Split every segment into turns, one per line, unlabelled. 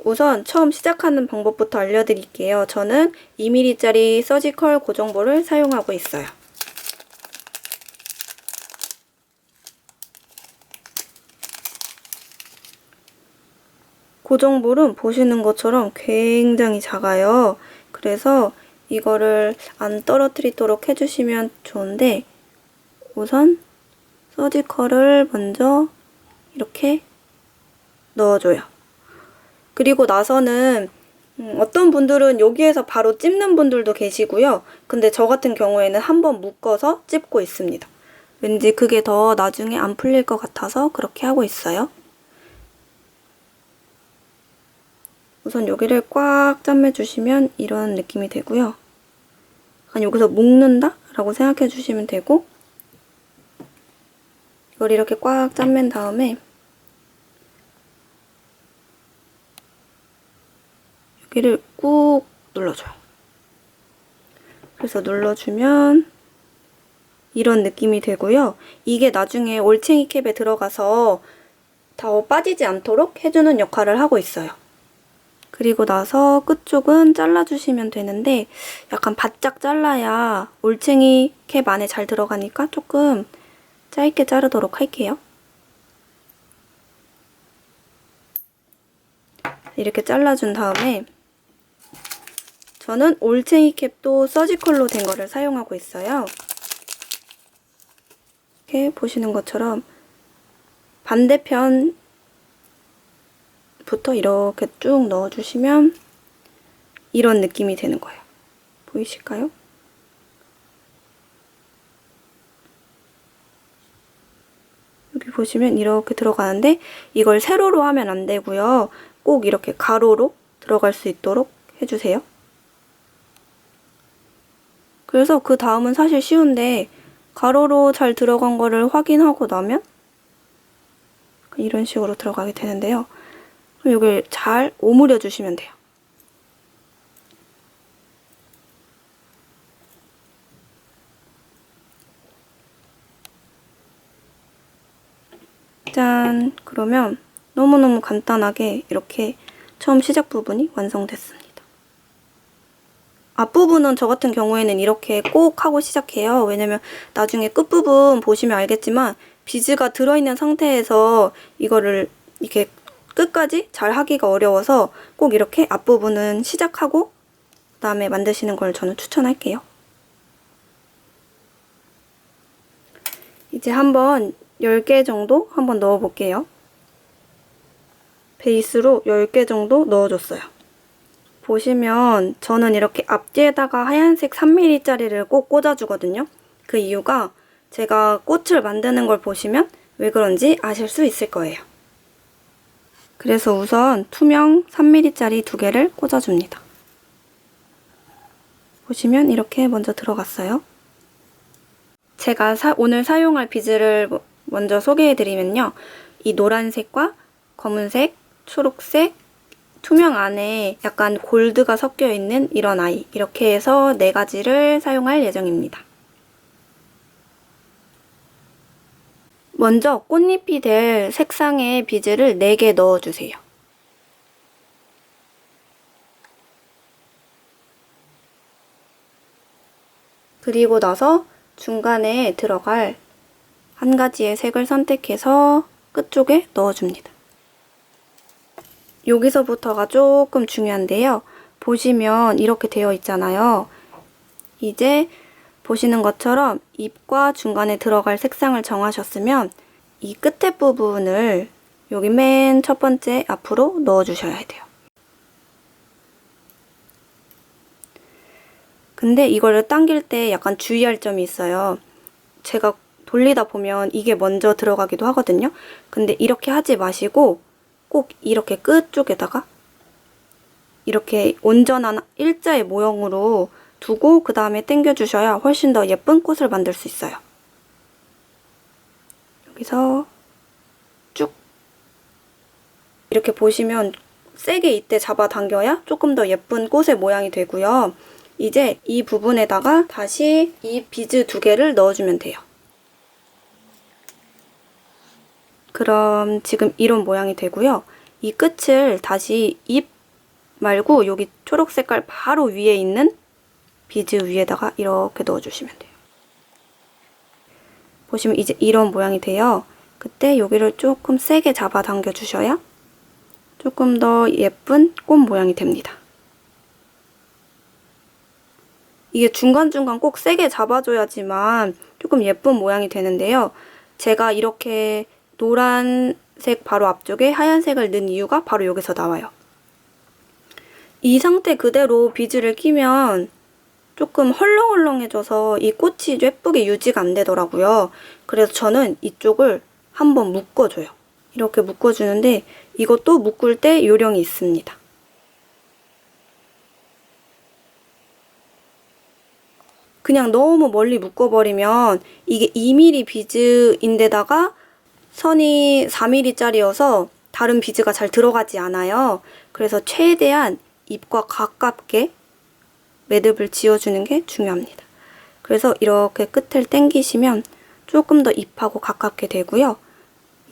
우선 처음 시작하는 방법부터 알려드릴게요. 저는 2mm짜리 서지컬 고정볼을 사용하고 있어요. 고정볼은 보시는 것처럼 굉장히 작아요. 그래서 이거를 안 떨어뜨리도록 해주시면 좋은데, 우선 서지컬을 먼저 이렇게 넣어줘요. 그리고 나서는 어떤 분들은 여기에서 바로 찝는 분들도 계시고요. 근데 저 같은 경우에는 한번 묶어서 찝고 있습니다. 왠지 그게 더 나중에 안 풀릴 것 같아서 그렇게 하고 있어요. 우선 여기를 꽉 잠매주시면 이런 느낌이 되고요. 약간 여기서 묶는다? 라고 생각해 주시면 되고, 이걸 이렇게 꽉 잠맨 다음에 여기를 꾹 눌러줘요. 그래서 눌러주면 이런 느낌이 되고요. 이게 나중에 올챙이 캡에 들어가서 더 빠지지 않도록 해주는 역할을 하고 있어요. 그리고 나서 끝쪽은 잘라주시면 되는데 약간 바짝 잘라야 올챙이 캡 안에 잘 들어가니까 조금 짧게 자르도록 할게요. 이렇게 잘라준 다음에 저는 올챙이 캡도 서지컬로 된 거를 사용하고 있어요. 이렇게 보시는 것처럼 반대편부터 이렇게 쭉 넣어주시면 이런 느낌이 되는 거예요. 보이실까요? 여기 보시면 이렇게 들어가는데 이걸 세로로 하면 안 되고요. 꼭 이렇게 가로로 들어갈 수 있도록 해주세요. 그래서 그 다음은 사실 쉬운데 가로로 잘 들어간 거를 확인하고 나면 이런 식으로 들어가게 되는데요. 그럼 이걸 잘 오므려 주시면 돼요. 짠! 그러면 너무너무 간단하게 이렇게 처음 시작 부분이 완성됐습니다. 앞부분은 저 같은 경우에는 이렇게 꼭 하고 시작해요. 왜냐면 나중에 끝부분 보시면 알겠지만 비즈가 들어있는 상태에서 이거를 이렇게 끝까지 잘 하기가 어려워서 꼭 이렇게 앞부분은 시작하고 그다음에 만드시는 걸 저는 추천할게요. 이제 한번 10개 정도 한번 넣어볼게요. 베이스로 10개 정도 넣어줬어요. 보시면 저는 이렇게 앞뒤에다가 하얀색 3mm짜리를 꼭 꽂아주거든요. 그 이유가 제가 꽃을 만드는 걸 보시면 왜 그런지 아실 수 있을 거예요. 그래서 우선 투명 3mm짜리 2개를 꽂아줍니다. 보시면 이렇게 먼저 들어갔어요. 제가 오늘 사용할 비즈를 먼저 소개해드리면요. 이 노란색과 검은색, 초록색, 투명 안에 약간 골드가 섞여 있는 이런 아이, 이렇게 해서 4가지를 사용할 예정입니다. 먼저 꽃잎이 될 색상의 비즈를 4개 넣어주세요. 그리고 나서 중간에 들어갈 한 가지의 색을 선택해서 끝쪽에 넣어줍니다. 여기서부터가 조금 중요한데요. 보시면 이렇게 되어 있잖아요. 이제 보시는 것처럼 잎과 중간에 들어갈 색상을 정하셨으면 이 끝에 부분을 여기 맨 첫 번째 앞으로 넣어주셔야 돼요. 근데 이거를 당길 때 약간 주의할 점이 있어요. 제가 돌리다 보면 이게 먼저 들어가기도 하거든요. 근데 이렇게 하지 마시고 꼭 이렇게 끝쪽에다가 이렇게 온전한 일자의 모형으로 두고 그 다음에 당겨주셔야 훨씬 더 예쁜 꽃을 만들 수 있어요. 여기서 쭉 이렇게 보시면 세게 이때 잡아당겨야 조금 더 예쁜 꽃의 모양이 되고요. 이제 이 부분에다가 다시 이 비즈 2개를 넣어주면 돼요. 그럼 지금 이런 모양이 되고요. 이 끝을 다시 잎 말고 여기 초록 색깔 바로 위에 있는 비즈 위에다가 이렇게 넣어주시면 돼요. 보시면 이제 이런 모양이 돼요. 그때 여기를 조금 세게 잡아당겨 주셔야 조금 더 예쁜 꽃 모양이 됩니다. 이게 중간중간 꼭 세게 잡아줘야지만 조금 예쁜 모양이 되는데요. 제가 이렇게 노란색 바로 앞쪽에 하얀색을 넣은 이유가 바로 여기서 나와요. 이 상태 그대로 비즈를 끼면 조금 헐렁헐렁해져서 이 꽃이 예쁘게 유지가 안 되더라고요. 그래서 저는 이쪽을 한번 묶어줘요. 이렇게 묶어주는데 이것도 묶을 때 요령이 있습니다. 그냥 너무 멀리 묶어버리면 이게 2mm 비즈인데다가 선이 4mm짜리여서 다른 비즈가 잘 들어가지 않아요. 그래서 최대한 잎과 가깝게 매듭을 지어주는 게 중요합니다. 그래서 이렇게 끝을 당기시면 조금 더 잎하고 가깝게 되고요.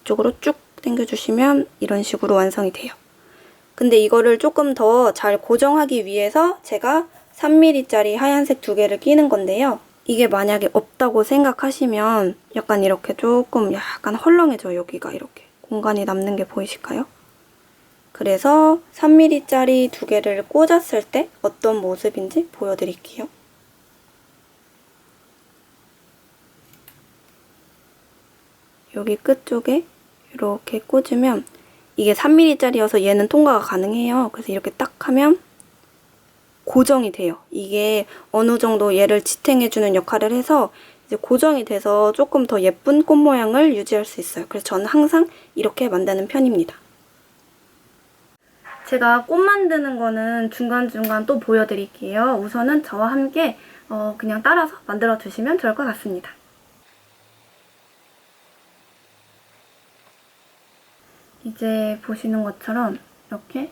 이쪽으로 쭉 당겨주시면 이런 식으로 완성이 돼요. 근데 이거를 조금 더 잘 고정하기 위해서 제가 3mm짜리 하얀색 2개를 끼는 건데요. 이게 만약에 없다고 생각하시면 약간 이렇게 조금 약간 헐렁해져요. 여기가 이렇게 공간이 남는 게 보이실까요? 그래서 3mm짜리 2개를 꽂았을 때 어떤 모습인지 보여드릴게요. 여기 끝쪽에 이렇게 꽂으면 이게 3mm짜리여서 얘는 통과가 가능해요. 그래서 이렇게 딱 하면 고정이 돼요. 이게 어느 정도 얘를 지탱해주는 역할을 해서 이제 고정이 돼서 조금 더 예쁜 꽃 모양을 유지할 수 있어요. 그래서 저는 항상 이렇게 만드는 편입니다. 제가 꽃 만드는 거는 중간중간 또 보여드릴게요. 우선은 저와 함께 그냥 따라서 만들어 주시면 좋을 것 같습니다. 이제 보시는 것처럼 이렇게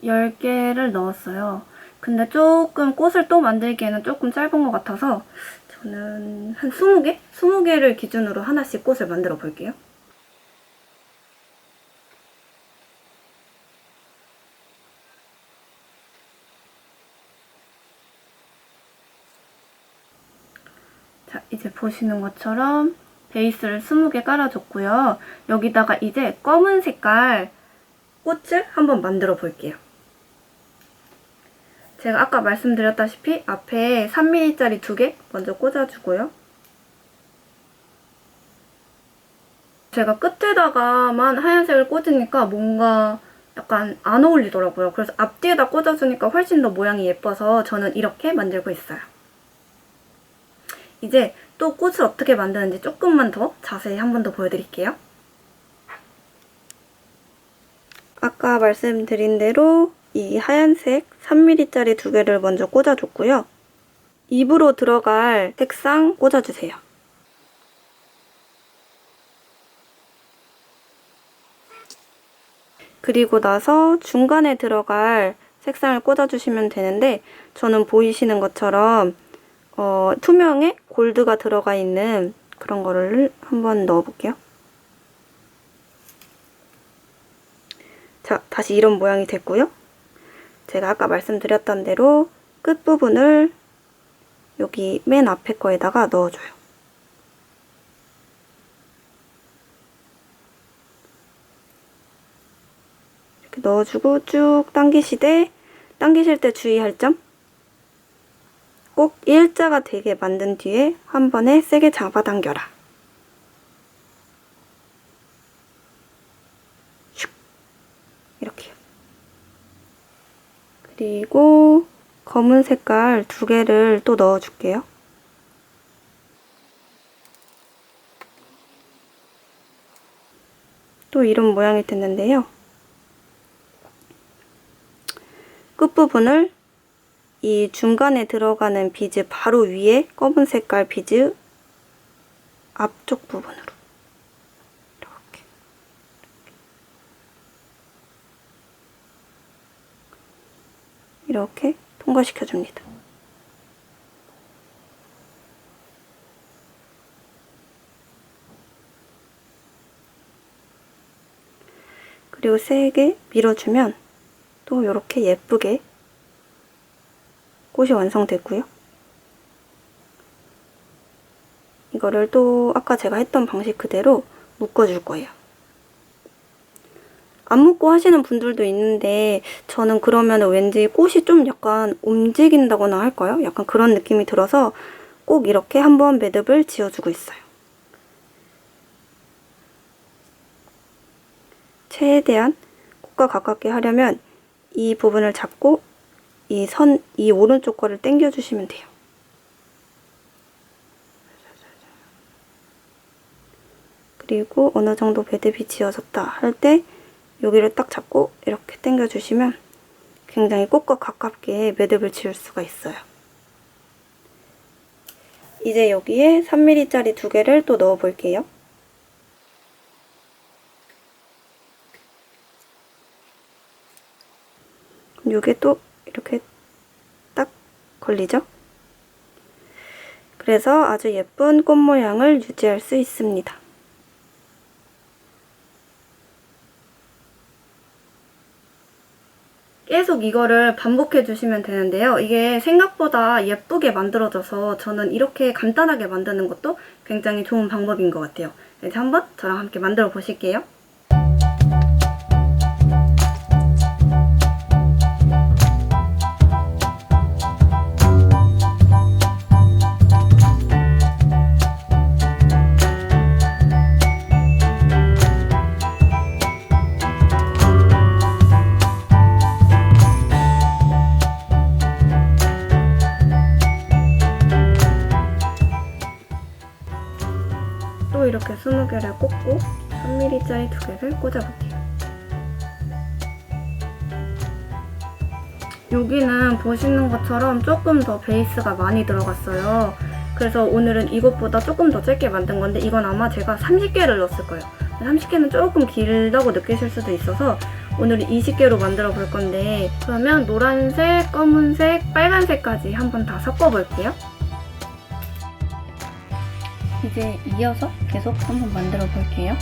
10개를 넣었어요. 근데 조금 꽃을 또 만들기에는 조금 짧은 것 같아서 저는 한 20개? 20개를 기준으로 하나씩 꽃을 만들어 볼게요. 자, 이제 보시는 것처럼 베이스를 20개 깔아줬고요. 여기다가 이제 검은 색깔 꽃을 한번 만들어 볼게요. 제가 아까 말씀드렸다시피 앞에 3mm짜리 2개 먼저 꽂아주고요. 제가 끝에다가만 하얀색을 꽂으니까 뭔가 약간 안 어울리더라고요. 그래서 앞뒤에다 꽂아주니까 훨씬 더 모양이 예뻐서 저는 이렇게 만들고 있어요. 이제 또 꽃을 어떻게 만드는지 조금만 더 자세히 한 번 더 보여드릴게요. 아까 말씀드린 대로 이 하얀색 3mm짜리 2개를 먼저 꽂아줬고요. 입으로 들어갈 색상 꽂아주세요. 그리고 나서 중간에 들어갈 색상을 꽂아주시면 되는데 저는 보이시는 것처럼 투명에 골드가 들어가 있는 그런 거를 한번 넣어볼게요. 자, 다시 이런 모양이 됐고요. 제가 아까 말씀드렸던 대로 끝부분을 여기 맨 앞에 거에다가 넣어줘요. 이렇게 넣어주고 쭉 당기실 때 주의할 점. 꼭 일자가 되게 만든 뒤에 한 번에 세게 잡아당겨라. 슉. 이렇게요. 그리고 검은 색깔 2개를 또 넣어줄게요. 또 이런 모양이 됐는데요. 끝부분을 이 중간에 들어가는 비즈 바로 위에 검은 색깔 비즈 앞쪽 부분으로 이렇게. 이렇게 통과시켜줍니다. 그리고 세게 밀어주면 또 이렇게 예쁘게 꽃이 완성됐고요. 이거를 또 아까 제가 했던 방식 그대로 묶어줄 거예요. 안 묶고 하시는 분들도 있는데 저는 그러면 왠지 꽃이 좀 약간 움직인다거나 할까요? 약간 그런 느낌이 들어서 꼭 이렇게 한번 매듭을 지어주고 있어요. 최대한 꽃과 가깝게 하려면 이 부분을 잡고 이 오른쪽 거를 당겨주시면 돼요. 그리고 어느 정도 매듭이 지어졌다 할 때 여기를 딱 잡고 이렇게 당겨주시면 굉장히 꽃과 가깝게 매듭을 지을 수가 있어요. 이제 여기에 3mm짜리 2개를 또 넣어 볼게요. 이게 또 이렇게 딱 걸리죠? 그래서 아주 예쁜 꽃 모양을 유지할 수 있습니다. 계속 이거를 반복해 주시면 되는데요. 이게 생각보다 예쁘게 만들어져서 저는 이렇게 간단하게 만드는 것도 굉장히 좋은 방법인 것 같아요. 이제 한번 저랑 함께 만들어 보실게요. 또 이렇게 20개를 꽂고 3mm짜리 2개를 꽂아볼게요. 여기는 보시는 것처럼 조금 더 베이스가 많이 들어갔어요. 그래서 오늘은 이것보다 조금 더 짧게 만든 건데 이건 아마 제가 30개를 넣었을 거예요. 30개는 조금 길다고 느끼실 수도 있어서 오늘은 20개로 만들어 볼 건데 그러면 노란색, 검은색, 빨간색까지 한번 다 섞어볼게요. 이제 이어서 계속 한번 만들어 볼게요.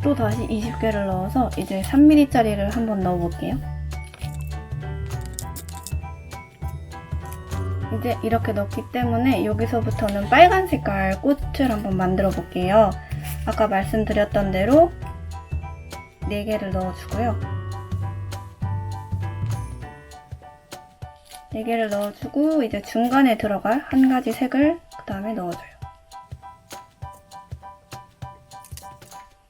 또 다시 20개를 넣어서 이제 3mm짜리를 한번 넣어볼게요. 이제 이렇게 넣기 때문에 여기서부터는 빨간 색깔 꽃을 한번 만들어 볼게요. 아까 말씀드렸던 대로 4개를 넣어주고요. 4개를 넣어주고 이제 중간에 들어갈 한 가지 색을 그 다음에 넣어줘요.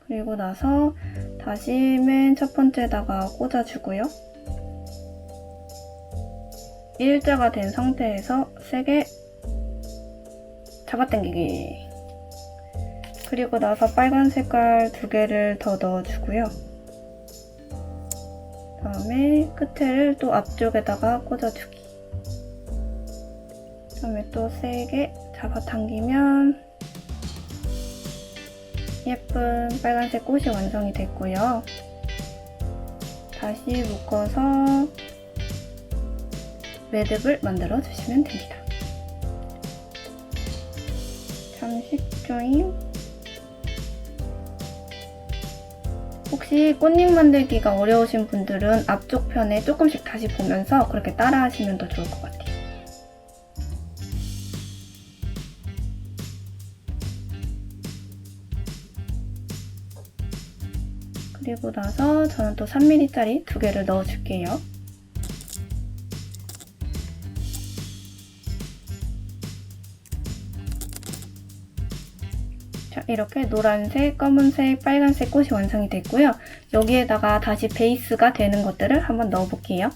그리고 나서 다시 맨 첫 번째다가 꽂아주고요. 일자가 된 상태에서 세게 잡아당기기. 그리고 나서 빨간 색깔 2개를 더 넣어주고요. 다음에 끝을 또 앞쪽에다가 꽂아주기. 다음에 또 세게 잡아당기면 예쁜 빨간색 꽃이 완성이 됐고요. 다시 묶어서 매듭을 만들어 주시면 됩니다. 참 쉽죠잉? 혹시 꽃잎 만들기가 어려우신 분들은 앞쪽 편에 조금씩 다시 보면서 그렇게 따라 하시면 더 좋을 것 같아요. 그리고 나서 저는 또 3mm짜리 2개를 넣어줄게요. 자, 이렇게 노란색, 검은색, 빨간색 꽃이 완성이 됐고요. 여기에다가 다시 베이스가 되는 것들을 한번 넣어볼게요.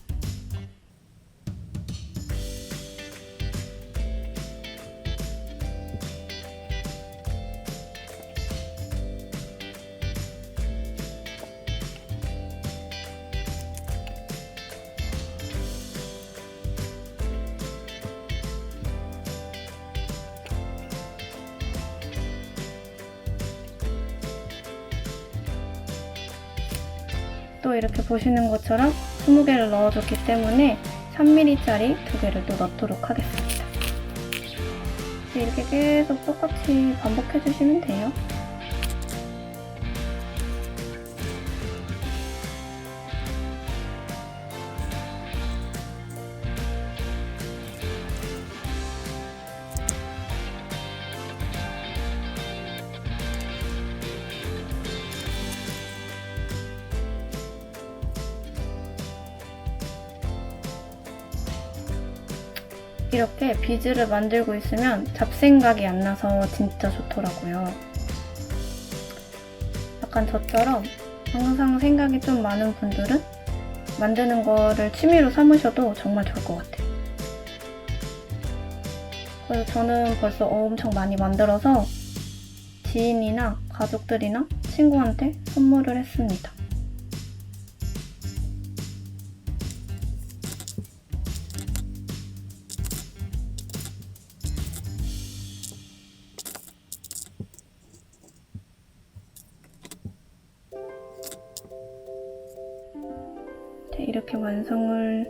또 이렇게 보시는 것처럼 20개를 넣어줬기 때문에 3mm짜리 2개를 또 넣도록 하겠습니다. 이렇게 계속 똑같이 반복해주시면 돼요. 이렇게 비즈를 만들고 있으면 잡생각이 안 나서 진짜 좋더라고요. 약간 저처럼 항상 생각이 좀 많은 분들은 만드는 거를 취미로 삼으셔도 정말 좋을 것 같아요. 그래서 저는 벌써 엄청 많이 만들어서 지인이나 가족들이나 친구한테 선물을 했습니다. 이렇게 완성을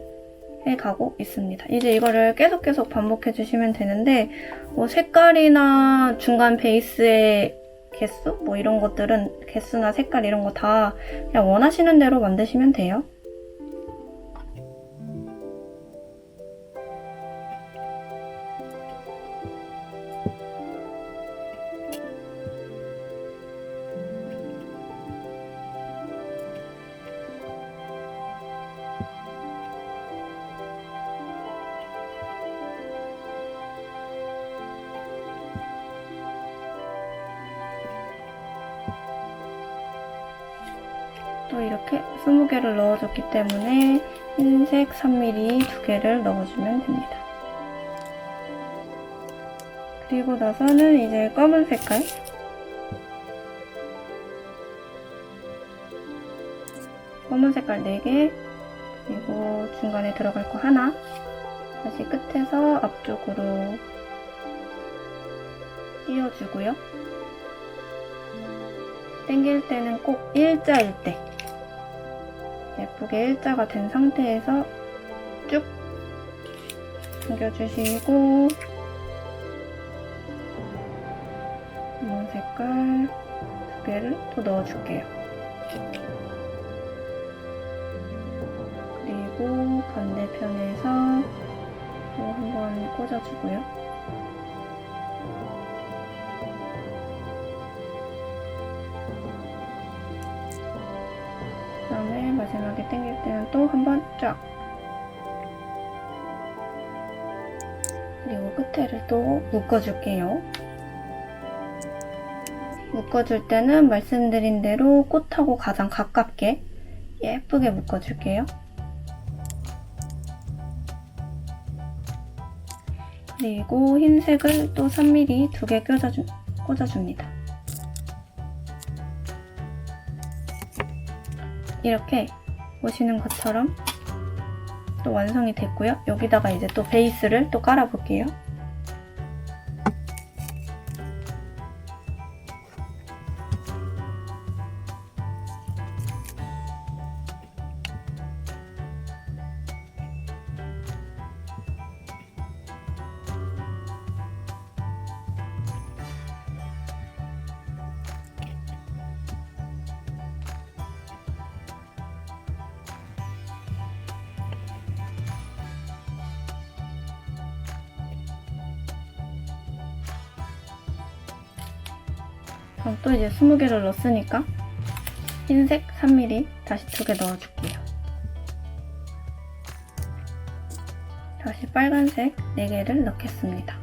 해가고 있습니다. 이제 이거를 계속 반복해 주시면 되는데 색깔이나 중간 베이스의 개수? 이런 것들은 개수나 색깔 이런 거 다 그냥 원하시는 대로 만드시면 돼요. 또 이렇게 20개를 넣어줬기 때문에 흰색 3mm 2개를 넣어주면 됩니다. 그리고 나서는 이제 검은 색깔 검은 색깔 4개 그리고 중간에 들어갈 거 하나 다시 끝에서 앞쪽으로 띄워주고요. 당길 때는 꼭 일자일 때 예쁘게 일자가 된 상태에서 쭉 당겨주시고 검은 색깔 2개를 또 넣어줄게요. 그리고 반대편에서 또 한번 꽂아주고요. 그다음에 마지막에 당길 때는 또 한 번 쫙 그리고 끝에를 또 묶어줄게요. 묶어줄 때는 말씀드린 대로 꽃하고 가장 가깝게 예쁘게 묶어줄게요. 그리고 흰색을 또 3mm 2개 꽂아줍니다. 이렇게 보시는 것처럼 또 완성이 됐고요. 여기다가 이제 또 베이스를 또 깔아볼게요. 그럼 또 이제 20개를 넣었으니까 흰색 3mm 다시 2개 넣어줄게요. 다시 빨간색 4개를 넣겠습니다.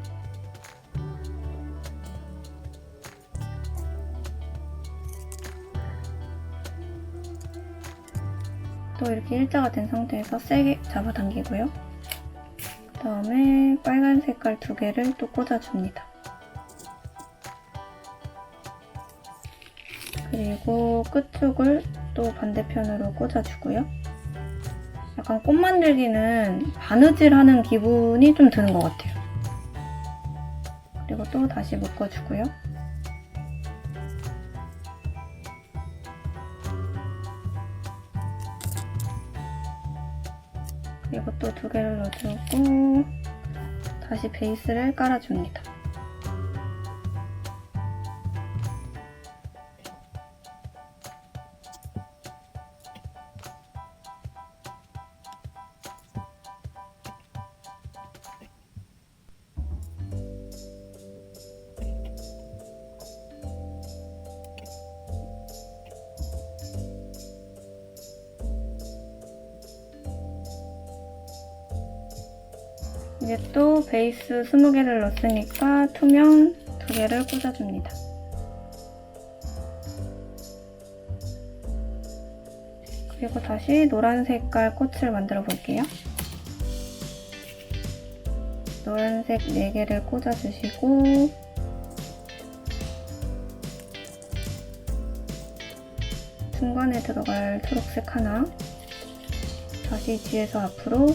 또 이렇게 일자가 된 상태에서 세게 잡아당기고요. 그 다음에 빨간 색깔 2개를 또 꽂아줍니다. 그리고 끝쪽을 또 반대편으로 꽂아주고요. 약간 꽃 만들기는 바느질하는 기분이 좀 드는 것 같아요. 그리고 또 다시 묶어주고요. 그리고 또 2개를 넣어주고 다시 베이스를 깔아줍니다. 이제 또 베이스 20개를 넣었으니까 투명 2개를 꽂아줍니다. 그리고 다시 노란 색깔 꽃을 만들어 볼게요. 노란색 4개를 꽂아주시고 중간에 들어갈 초록색 하나, 다시 뒤에서 앞으로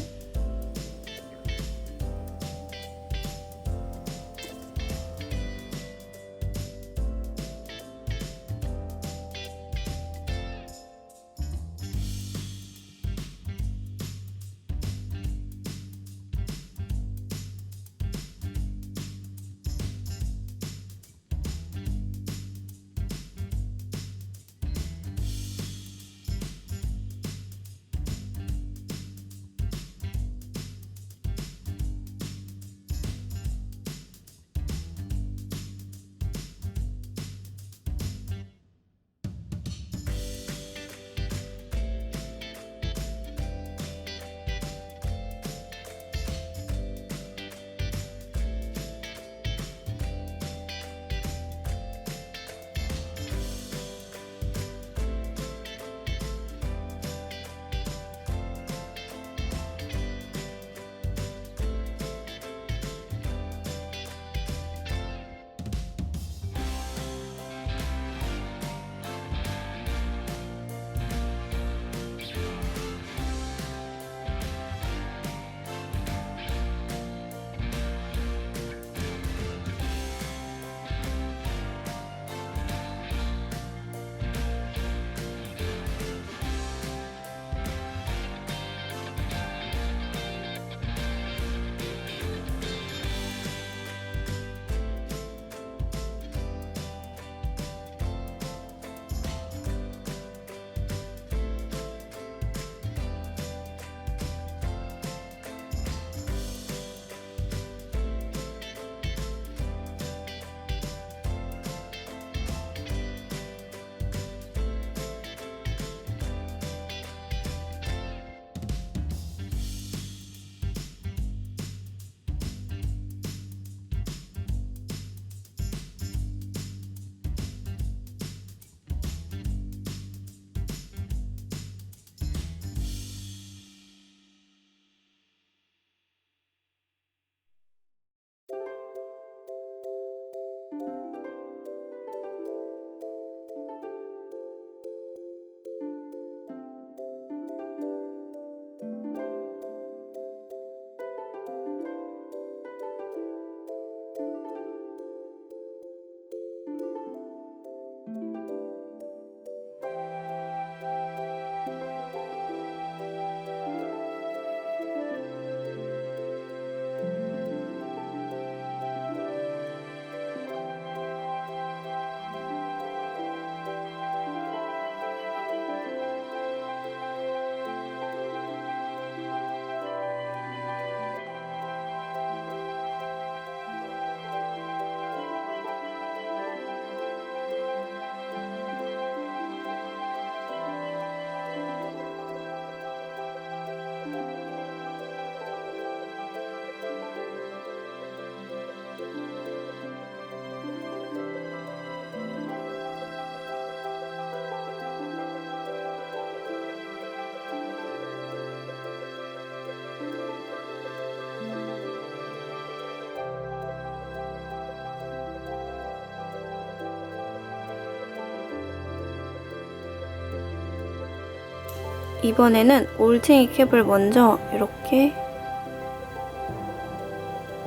이번에는 올챙이 캡을 먼저 이렇게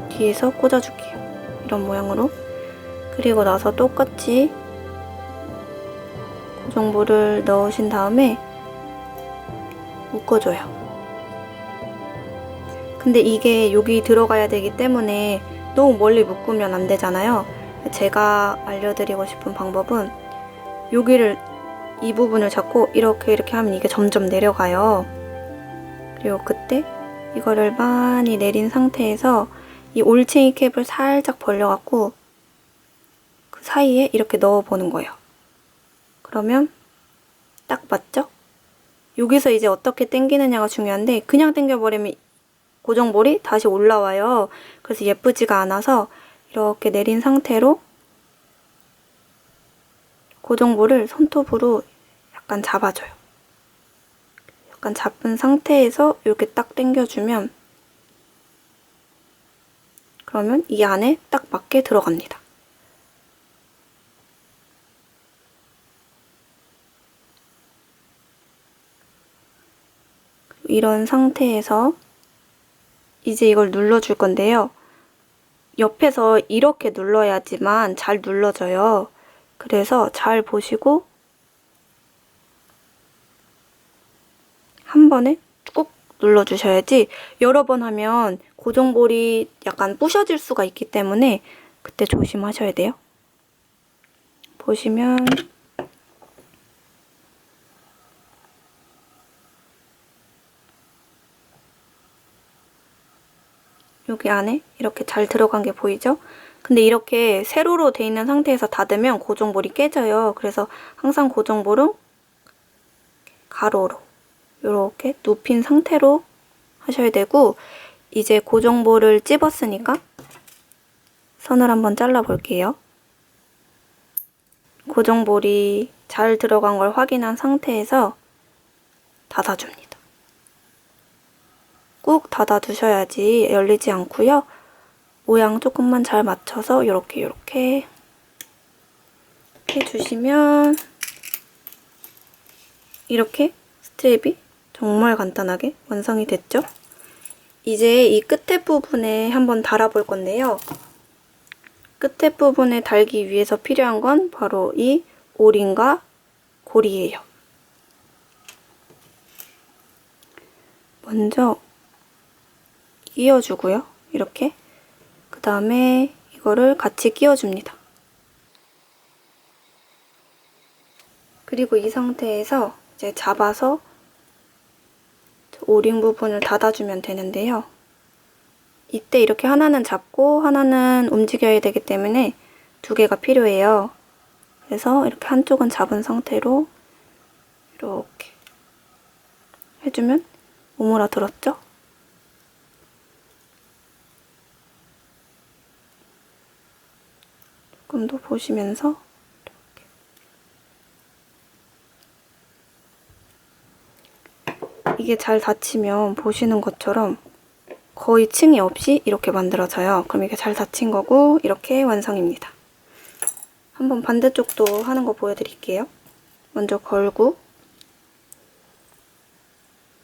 뒤에서 꽂아줄게요. 이런 모양으로. 그리고 나서 똑같이 고정볼을 넣으신 다음에 묶어줘요. 근데 이게 여기 들어가야 되기 때문에 너무 멀리 묶으면 안 되잖아요. 제가 알려드리고 싶은 방법은 여기를 이 부분을 잡고 이렇게 하면 이게 점점 내려가요. 그리고 그때 이거를 많이 내린 상태에서 이 올챙이 캡을 살짝 벌려갖고 그 사이에 이렇게 넣어보는 거예요. 그러면 딱 맞죠? 여기서 이제 어떻게 당기느냐가 중요한데 그냥 당겨버리면 고정볼이 다시 올라와요. 그래서 예쁘지가 않아서 이렇게 내린 상태로 고정볼을 손톱으로 약간 잡아줘요. 약간 잡은 상태에서 이렇게 딱 당겨주면 그러면 이 안에 딱 맞게 들어갑니다. 이런 상태에서 이제 이걸 눌러줄 건데요. 옆에서 이렇게 눌러야지만 잘 눌러져요. 그래서 잘 보시고 한 번에 꾹 눌러주셔야지 여러 번 하면 고정볼이 약간 부셔질 수가 있기 때문에 그때 조심하셔야 돼요. 보시면 여기 안에 이렇게 잘 들어간 게 보이죠? 근데 이렇게 세로로 돼 있는 상태에서 닫으면 고정볼이 깨져요. 그래서 항상 고정볼은 가로로 이렇게 눕힌 상태로 하셔야 되고 이제 고정볼을 찝었으니까 선을 한번 잘라 볼게요. 고정볼이 잘 들어간 걸 확인한 상태에서 닫아줍니다. 꾹 닫아두셔야지 열리지 않고요. 모양 조금만 잘 맞춰서 이렇게 해주시면 이렇게 스트랩이 정말 간단하게 완성이 됐죠? 이제 이 끝에 부분에 한번 달아볼 건데요. 끝에 부분에 달기 위해서 필요한 건 바로 이 오링과 고리예요. 먼저 끼워주고요. 이렇게. 그 다음에 이거를 같이 끼워줍니다. 그리고 이 상태에서 이제 잡아서 오링 부분을 닫아주면 되는데요. 이때 이렇게 하나는 잡고 하나는 움직여야 되기 때문에 두 개가 필요해요. 그래서 이렇게 한쪽은 잡은 상태로 이렇게 해주면 오므라들었죠? 조금 더 보시면서 이게 잘 닫히면 보시는 것처럼 거의 층이 없이 이렇게 만들어져요. 그럼 이게 잘 닫힌 거고 이렇게 완성입니다. 한번 반대쪽도 하는 거 보여드릴게요. 먼저 걸고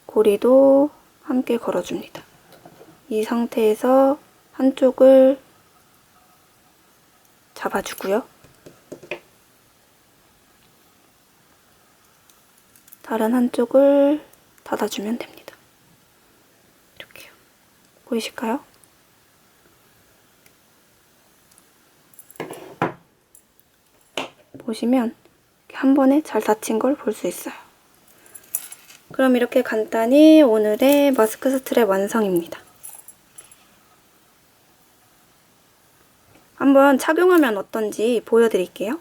고리도 함께 걸어줍니다. 이 상태에서 한쪽을 잡아주고요. 다른 한쪽을 닫아주면 됩니다. 이렇게요. 보이실까요? 보시면 이렇게 한 번에 잘 닫힌 걸 볼 수 있어요. 그럼 이렇게 간단히 오늘의 마스크 스트랩 완성입니다. 한번 착용하면 어떤지 보여드릴게요.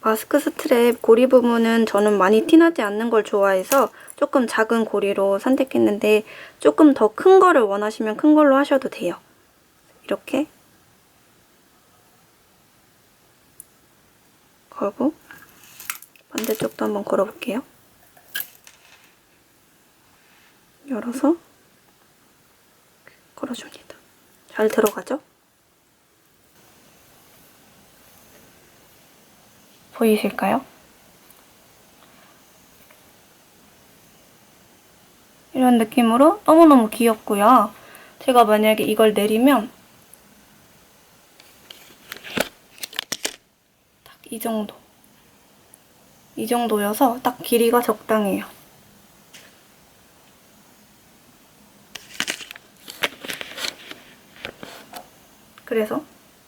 마스크 스트랩 고리 부분은 저는 많이 티나지 않는 걸 좋아해서 조금 작은 고리로 선택했는데 조금 더 큰 거를 원하시면 큰 걸로 하셔도 돼요. 이렇게 걸고 반대쪽도 한번 걸어볼게요. 열어서 걸어줍니다. 잘 들어가죠? 보이실까요? 이런 느낌으로 너무너무 귀엽고요. 제가 만약에 이걸 내리면 딱 이 정도. 이 정도여서 딱 길이가 적당해요. 그래서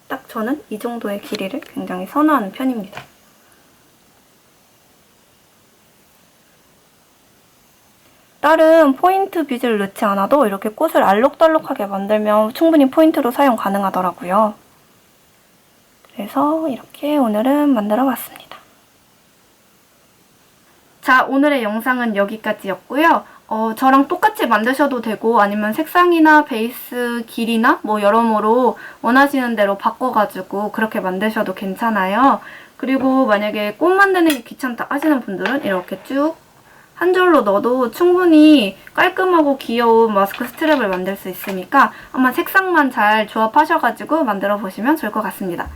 딱 저는 이 정도의 길이를 굉장히 선호하는 편입니다. 다른 포인트 빗을 넣지 않아도 이렇게 꽃을 알록달록하게 만들면 충분히 포인트로 사용 가능하더라고요. 그래서 이렇게 오늘은 만들어 봤습니다. 자, 오늘의 영상은 여기까지였고요. 저랑 똑같이 만드셔도 되고 아니면 색상이나 베이스 길이나 뭐 여러모로 원하시는 대로 바꿔가지고 그렇게 만드셔도 괜찮아요. 그리고 만약에 꽃 만드는 게 귀찮다 하시는 분들은 이렇게 쭉 한 줄로 넣어도 충분히 깔끔하고 귀여운 마스크 스트랩을 만들 수 있으니까 한번 색상만 잘 조합하셔가지고 만들어 보시면 좋을 것 같습니다.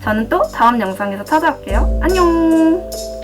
저는 또 다음 영상에서 찾아올게요. 안녕!